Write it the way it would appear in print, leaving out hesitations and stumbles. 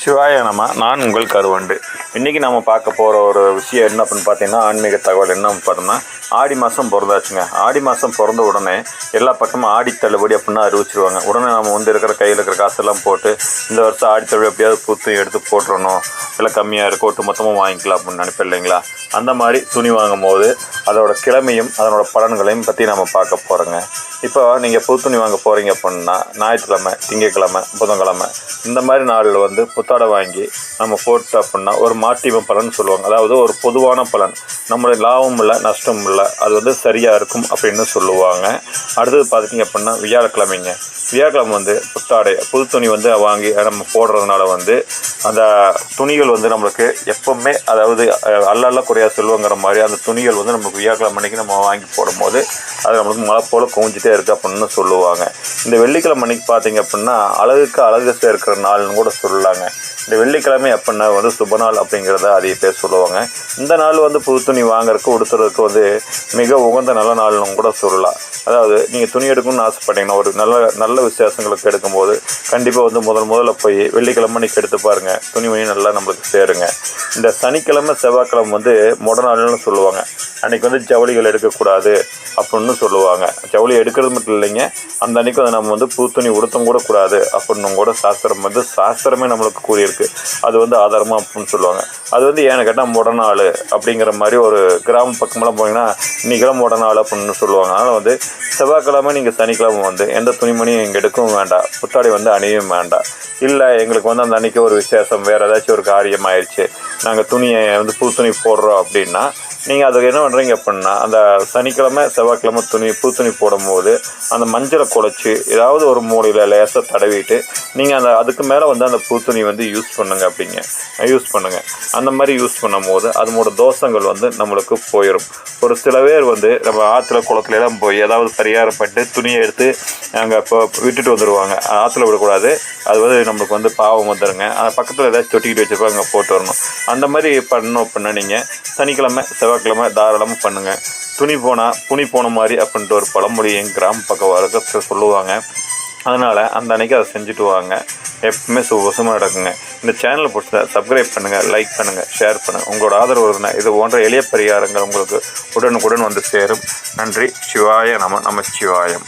சிவாய நம. நான் உங்கள் கருவண்டு. இன்றைக்கி நம்ம பார்க்க போகிற ஒரு விஷயம் என்ன அப்படின்னு பார்த்தீங்கன்னா, ஆன்மீக தகவல் என்ன பார்த்தோம்னா, ஆடி மாதம் பிறந்தாச்சுங்க. ஆடி மாதம் பிறந்த உடனே எல்லா பக்கமும் ஆடி தள்ளுபடி அப்படின்னு அறிவிச்சிருவாங்க. உடனே நம்ம வந்து இருக்கிற கையில் இருக்கிற காசெல்லாம் போட்டு இந்த வருஷம் ஆடி தள்ளுபடி எப்படியாவது புத்து எடுத்து போட்டுறணும், இல்லை கம்மியாக இருக்கும் ஒட்டு மொத்தமாக வாங்கிக்கலாம் அப்படின்னு நினைப்பேன் இல்லைங்களா. அந்த மாதிரி துணி வாங்கும் போது அதோட கிழமையும் அதனோட பலன்களையும் பற்றி நம்ம பார்க்க போகிறோங்க. இப்போ நீங்கள் புது துணி வாங்க போகிறீங்க அப்படின்னா, ஞாயிற்றுக்கிழமை, திங்கட்கிழமை, புதன்கிழமை இந்த மாதிரி நாளில் வந்து புத்தாடை வாங்கி நம்ம போட்டு அப்படின்னா ஒரு மாட்டிம பலன் சொல்லுவாங்க. அதாவது ஒரு பொதுவான பலன், நம்மளுடைய லாபமும் இல்லை நஷ்டமும் இல்லை, அது வந்து சரியாக இருக்கும் அப்படின்னு சொல்லுவாங்க. அடுத்தது பார்த்திங்க அப்படின்னா வியாழக்கிழமைங்க. வியாழக்கிழமை வந்து புத்தாடை புது துணி வந்து வாங்கி நம்ம போடுறதுனால வந்து அந்த துணிகள் வந்து நம்மளுக்கு எப்போவுமே, அதாவது அல்ல குறையா சொல்லுவாங்கிற மாதிரி அந்த துணிகள் வந்து நம்மளுக்கு வியாழக்கிழமை அன்றைக்கி நம்ம வாங்கி போடும்போது அது நம்மளுக்கு மழை போல் குவிஞ்சிட்டே இருக்குது அப்படின்னு சொல்லுவாங்க. இந்த வெள்ளிக்கிழமை அன்றைக்கி பார்த்திங்க அப்படின்னா அழகுக்கு அழகு சேர்க்கிற நாள்னு கூட சொல்லலாங்க. இந்த வெள்ளிக்கிழமை அப்படின்னா வந்து சுபநாள் அப்படிங்கிறத அதிக பேர் சொல்லுவாங்க. இந்த நாள் வந்து புது துணி வாங்குறதுக்கு உடுத்துறதுக்கு வந்து மிக உகந்த நல்ல நாள்னு கூட சொல்லலாம். அதாவது நீங்கள் துணி எடுக்கணும்னு ஆசைப்பட்டீங்கன்னா, ஒரு நல்ல விசேஷங்களுக்கு எடுக்கும்போது கண்டிப்பாக வந்து முதல்ல போய் வெள்ளிக்கிழமை அன்றைக்கி எடுத்து பாருங்கள், துணிமணி நல்லா நம்மளுக்கு சேருங்க. இந்த சனிக்கிழமை செவ்வாய்க்கிழமை வந்து மொட நாள்னு சொல்லுவாங்க. அன்றைக்கி வந்து ஜவுளிகள் எடுக்கக்கூடாது அப்படின்னு சொல்லுவாங்க. ஜவுளி எடுக்கிறது மட்டும் இல்லைங்க, அந்த அன்றைக்கி வந்து நம்ம வந்து புது துணி உடுத்தம் கூட கூடாது அப்படின்னு கூட சாஸ்திரமே நம்மளுக்கு கூறியிருக்கு. அது வந்து ஆதாரமாக அப்படின்னு சொல்லுவாங்க. அது வந்து ஏன்னு கேட்டால் மொட நாள் அப்படிங்கிற மாதிரி ஒரு கிராம பக்கமெல்லாம் போனீங்கன்னா இன்றைக்கெல்லாம் மொட நாள் அப்படின்னு சொல்லுவாங்க. அதனால் வந்து செவ்வாய்க்கிழமை நீங்கள் சனிக்கிழமை வந்து எந்த துணிமணியும் எங்கள் எடுக்கவும் வேண்டாம், புத்தாடை வந்து அணியவும் வேண்டாம். இல்லை எங்களுக்கு வந்து அந்த அன்றைக்கி ஒரு விசேஷம், வேறு ஏதாச்சும் ஒரு காரியம் ஆயிடுச்சு, நாங்கள் துணியை வந்து புது துணி போடுறோம் அப்படின்னா நீங்கள் அதுக்கு என்ன பண்ணுறீங்க அப்படின்னா, அந்த சனிக்கிழமை செவ்வாய்க்கிழமை புது துணி போடும்போது அந்த மஞ்சளை குழைச்சி ஏதாவது ஒரு மூலையில் லேசாக தடவிட்டு நீங்கள் அதுக்கு மேலே வந்து அந்த புது துணி வந்து யூஸ் பண்ணுங்கள். அந்த மாதிரி யூஸ் பண்ணும்போது அதனோட தோஷங்கள் வந்து நம்மளுக்கு போயிடும். ஒரு சில பேர் வந்து நம்ம ஆற்றுல குளத்துலலாம் போய் ஏதாவது பரிகாரப்பட்டு துணியை எடுத்து அங்கே இப்போ விட்டுட்டு வந்துடுவாங்க. ஆற்றுல விடக்கூடாது, அது வந்து நம்மளுக்கு வந்து பாவம் வந்துடுங்க. அந்த பக்கத்தில் ஏதாச்சும் தொட்டிக்கிட்டு வச்சுப்போ அங்கே போட்டு வரணும். அந்த மாதிரி பண்ணணும் அப்படின்னா நீங்கள் சனிக்கிழமை செவ்வாய்க்கிழமை தாராளமாக பண்ணுங்கள். புனி போன மாதிரி அப்படின்ட்டு ஒரு பழமொழி எங்கள் கிராம பக்கம் வர சொல்லுவாங்க. அதனால் அந்த அன்றைக்கி அதை செஞ்சுட்டு வாங்க, எப்பவுமே சுபசமாக நடக்குங்க. இந்த சேனலை பிடிச்சத சப்ஸ்கிரைப் பண்ணுங்கள், லைக் பண்ணுங்கள், ஷேர் பண்ணுங்கள். உங்களோட ஆதரவு இருந்தால் இது போன்ற எளிய பரிகாரங்கள் உங்களுக்கு உடனுக்குடன் வந்து சேரும். நன்றி. சிவாய நம. நமச்சிவாயம்.